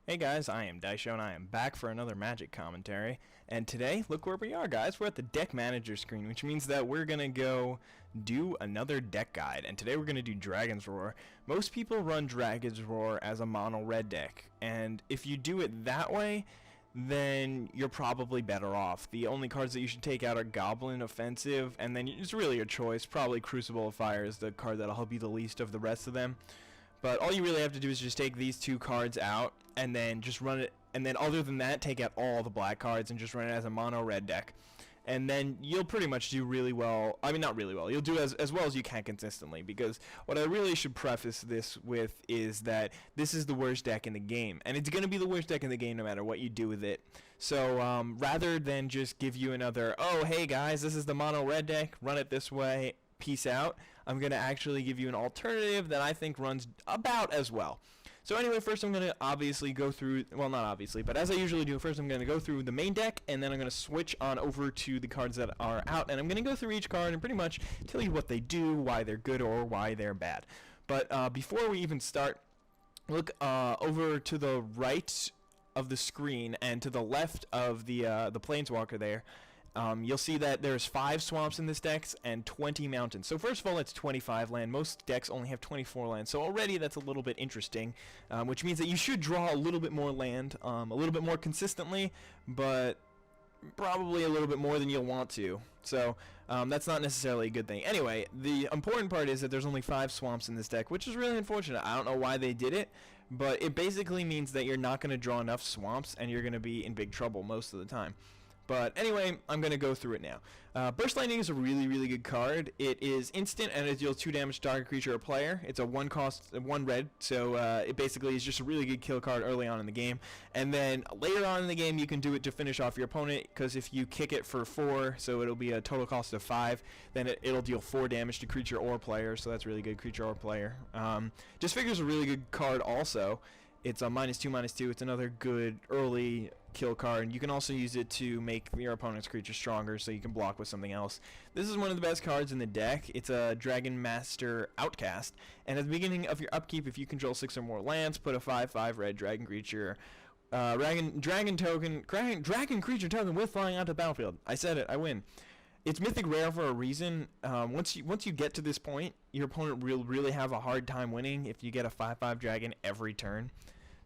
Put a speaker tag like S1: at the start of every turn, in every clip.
S1: Hey guys, I am IzDaisho and I am back for another Magic commentary. And today, look where we are guys, we're at the deck manager screen, which means that we're gonna go do another deck guide. And today we're gonna do Dragon's Roar. Most people run Dragon's Roar as a mono red deck, and if you do it that way, then you're probably better off. The only cards that you should take out are Goblin, Offensive, and then it's really your choice. Probably Crucible of Fire is the card that'll help you the least of the rest of them. But all you really have to do is just take these two cards out and then just run it, and then other than that, take out all the black cards and just run it as a mono red deck. And then you'll pretty much do really well. I mean, not really well. You'll do as well as you can consistently, because what I really should preface this with is that this is the worst deck in the game, and it's going to be the worst deck in the game no matter what you do with it. So rather than just give you another, oh, hey guys, this is the mono red deck, run it this way, peace out, I'm going to actually give you an alternative that I think runs about as well. So anyway, first I'm going to obviously go through, well, not obviously, but as I usually do, first I'm going to go through the main deck, and then I'm going to switch on over to the cards that are out, and I'm going to go through each card and pretty much tell you what they do, why they're good, or why they're bad. But before we even start, look over to the right of the screen and to the left of the Planeswalker there. You'll see that there's 5 swamps in this deck and 20 mountains. So first of all, that's 25 land. Most decks only have 24 land, so already that's a little bit interesting, which means that you should draw a little bit more land, a little bit more consistently, but probably a little bit more than you'll want to. So that's not necessarily a good thing. Anyway, the important part is that there's only 5 swamps in this deck, which is really unfortunate. I don't know why they did it, but it basically means that you're not going to draw enough swamps, and you're going to be in big trouble most of the time. But anyway, I'm going to go through it now. Burst Lightning is a really good card. It is instant and it deals 2 damage to target creature or player. It's a 1 cost, 1 red, so it basically is just a really good kill card early on in the game. And then later on in the game, you can do it to finish off your opponent, because if you kick it for 4, so it'll be a total cost of 5, then it'll deal 4 damage to creature or player, so that's really good, creature or player. Disfigure's a really good card also. It's a -2/-2. It's another good early kill card, and you can also use it to make your opponent's creature stronger, so you can block with something else. This is one of the best cards in the deck. It's a Dragon Master Outcast, and at the beginning of your upkeep, if you control 6 or more lands, put a 5/5 red dragon creature, dragon creature token with flying onto the battlefield. I said it. I win. It's mythic rare for a reason. Once you get to this point, your opponent will really have a hard time winning if you get a 5/5 dragon every turn.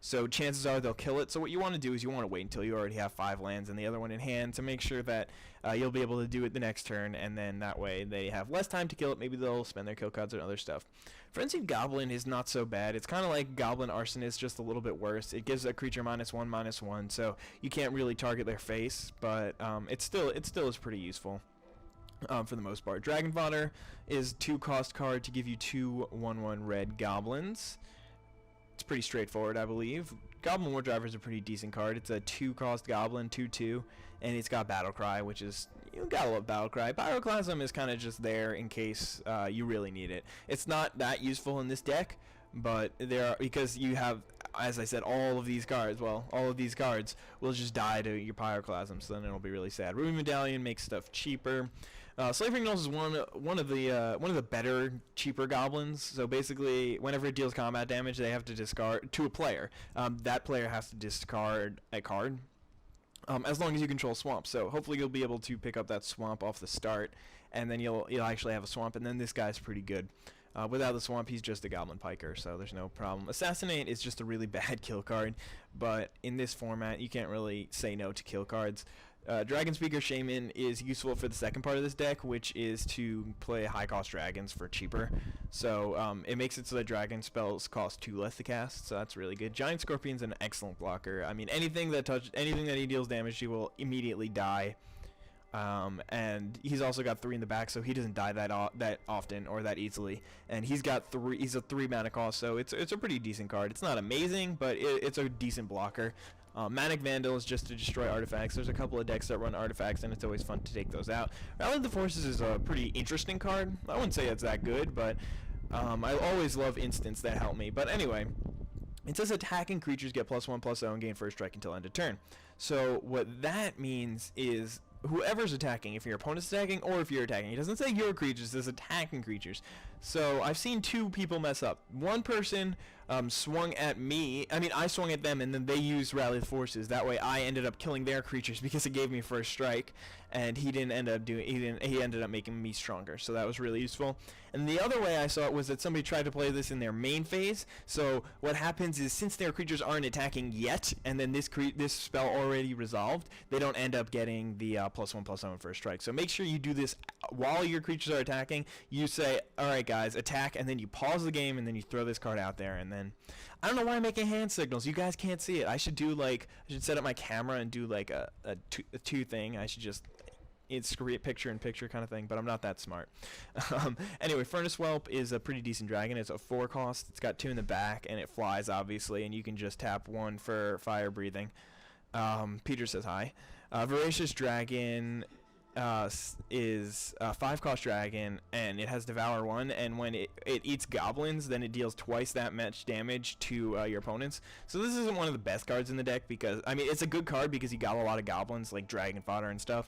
S1: So chances are they'll kill it. So what you want to do is you want to wait until you already have 5 lands and the other one in hand to make sure that you'll be able to do it the next turn, and then that way they have less time to kill it. Maybe they'll spend their kill cards on other stuff. Frenzied Goblin is not so bad. It's kind of like Goblin Arsonist, just a little bit worse. It gives a creature -1/-1, so you can't really target their face, but it still is pretty useful. For the most part. Dragon Fodder is 2-cost card to give you 2 1/1 red goblins. It's pretty straightforward, I believe. Goblin War Driver is a pretty decent card. It's a 2-cost goblin, 2/2, and it's got Battle Cry, which is, you gotta love Battle Cry. Pyroclasm is kind of just there in case you really need it. It's not that useful in this deck, but because you have, as I said, all of these cards. Well, all of these cards will just die to your Pyroclasm, so then it'll be really sad. Ruby Medallion makes stuff cheaper. Slavering Gnolls is one of the better, cheaper goblins. So basically, whenever it deals combat damage, they have to discard to a player. That player has to discard a card, as long as you control swamp. So hopefully you'll be able to pick up that swamp off the start, and then you'll actually have a swamp. And then this guy's pretty good. Without the swamp, he's just a Goblin Piker, so there's no problem. Assassinate is just a really bad kill card, but in this format, you can't really say no to kill cards. Dragon Speaker Shaman is useful for the second part of this deck, which is to play high-cost dragons for cheaper. So it makes it so that dragon spells cost 2 less to cast, so that's really good. Giant Scorpion's an excellent blocker. I mean, anything that he deals damage to will immediately die. And he's also got 3 in the back, so he doesn't die that often or that easily. And he's got 3. He's a 3 mana cost, so it's a pretty decent card. It's not amazing, but it's a decent blocker. Manic Vandal is just to destroy artifacts. There's a couple of decks that run artifacts, and it's always fun to take those out. Rally the Forces is a pretty interesting card. I wouldn't say it's that good, but I always love instants that help me. But anyway, it says attacking creatures get +1/+0 and gain first strike until end of turn. So what that means is whoever's attacking, if your opponent's attacking or if you're attacking. It doesn't say your creatures, it says attacking creatures. So I've seen two people mess up. One person swung at me. I mean, I swung at them, and then they used Rally the Forces. That way, I ended up killing their creatures because it gave me first strike, and he didn't end up doing. He ended up making me stronger. So that was really useful. And the other way I saw it was that somebody tried to play this in their main phase. So what happens is, since their creatures aren't attacking yet, and then this spell already resolved, they don't end up getting the +1/+1 first strike. So make sure you do this while your creatures are attacking. You say, all right, guys, attack, and then you pause the game, and then you throw this card out there, and then I don't know why I'm making hand signals. You guys can't see it. I should do I should set up my camera and do like a two thing. I should just it's picture in picture kind of thing, but I'm not that smart. Anyway, Furnace Whelp is a pretty decent dragon. It's a 4 cost. It's got 2 in the back, and it flies obviously, and you can just tap 1 for fire breathing. Peter says hi. Voracious Dragon is a 5 cost dragon, and it has Devour 1, and when it eats goblins, then it deals twice that much damage to your opponents. So this isn't one of the best cards in the deck, because I mean, it's a good card because you got a lot of goblins like dragon fodder and stuff,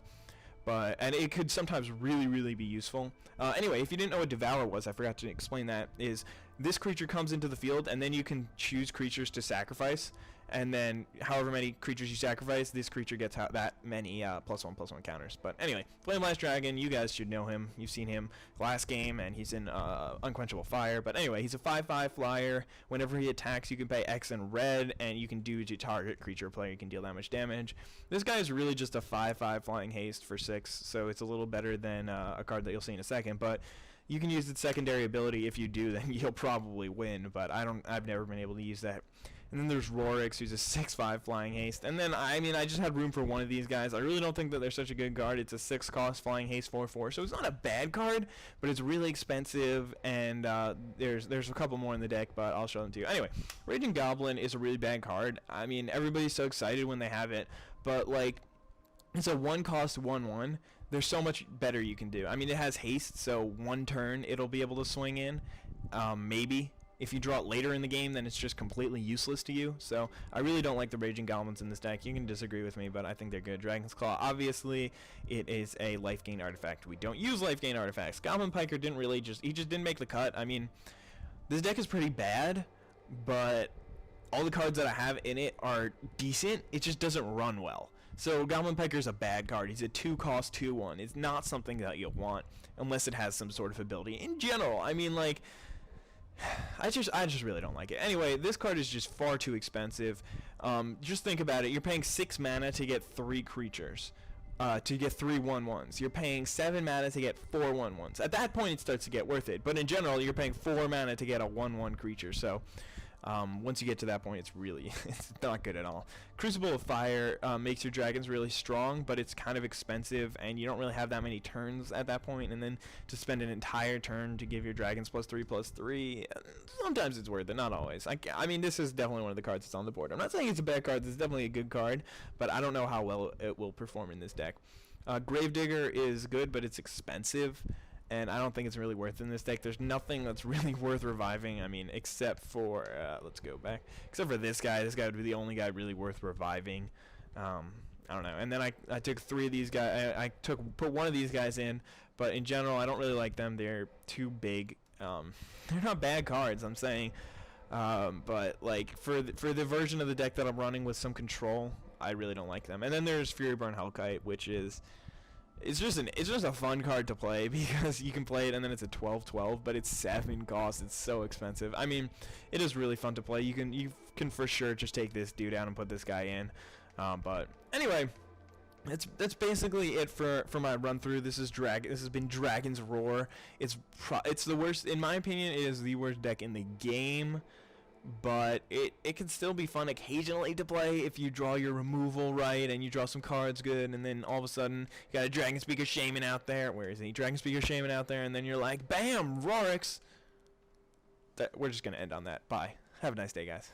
S1: and it could sometimes really be useful. Anyway, if you didn't know what Devour was, I forgot to explain that, is this creature comes into the field, and then you can choose creatures to sacrifice, and then however many creatures you sacrifice, this creature gets that many +1/+1 counters. But anyway, Flamelast Dragon, you guys should know him. You've seen him last game, and he's in Unquenchable Fire. But anyway, he's a 5/5 flyer. Whenever he attacks, you can pay X in red, and you can do to target creature or player. You can deal that much damage. This guy is really just a 5/5 flying haste for 6, so it's a little better than a card that you'll see in a second. But you can use its secondary ability. If you do, then you'll probably win. But I've never been able to use that. And then there's Rorix, who's a 6/5 flying haste. And then, I mean, I just had room for one of these guys. I really don't think that they're such a good card. It's a 6 cost flying haste 4/4, so it's not a bad card, but it's really expensive. And there's a couple more in the deck, but I'll show them to you. Anyway, Raging Goblin is a really bad card. I mean, everybody's so excited when they have it, but like, it's a 1 cost 1/1. There's so much better you can do. I mean, it has haste, so 1 turn it'll be able to swing in, maybe. If you draw it later in the game, then it's just completely useless to you. So I really don't like the Raging Goblins in this deck. You can disagree with me, but I think they're good. Dragon's Claw, obviously, it is a life gain artifact. We don't use life gain artifacts. Goblin Piker he just didn't make the cut. I mean, this deck is pretty bad, but all the cards that I have in it are decent. It just doesn't run well. So Goblin Piker is a bad card. He's a 2 cost 2/1. It's not something that you'll want unless it has some sort of ability. In general, I mean, like, I just really don't like it. Anyway, this card is just far too expensive. Just think about it. You're paying 6 mana to get 3 creatures, to get 3 1/1s. You're paying 7 mana to get 4 1/1s. At that point, it starts to get worth it. But in general, you're paying 4 mana to get a 1/1 creature. So once you get to that point, it's really it's not good at all. Crucible of Fire makes your dragons really strong, but it's kind of expensive, and you don't really have that many turns at that point. And then to spend an entire turn to give your dragons +3/+3, sometimes it's worth it, not always. I mean, this is definitely one of the cards that's on the board. I'm not saying it's a bad card. This is definitely a good card, but I don't know how well it will perform in this deck. Gravedigger is good, but it's expensive, and I don't think it's really worth in this deck. There's nothing that's really worth reviving, I mean, except for, let's go back, except for this guy. This guy would be the only guy really worth reviving. I don't know. And then I took 3 of these guys. I put 1 of these guys in, but in general, I don't really like them. They're too big. They're not bad cards, I'm saying. But like, for the version of the deck that I'm running with some control, I really don't like them. And then there's Furyburn Hellkite, which is... It's just a fun card to play because you can play it, and then it's a 12/12, but it's 7 cost. It's so expensive. I mean, it is really fun to play. You can for sure just take this dude out and put this guy in. But anyway, that's basically it for my run through. This has been Dragon's Roar. It's the worst, in my opinion. It is the worst deck in the game. But it can still be fun occasionally to play if you draw your removal right and you draw some cards good, and then all of a sudden you got a Dragon Speaker Shaman out there. Where is he? Dragon Speaker Shaman out there, and then you're like, bam, Rorix. We're just going to end on that. Bye. Have a nice day, guys.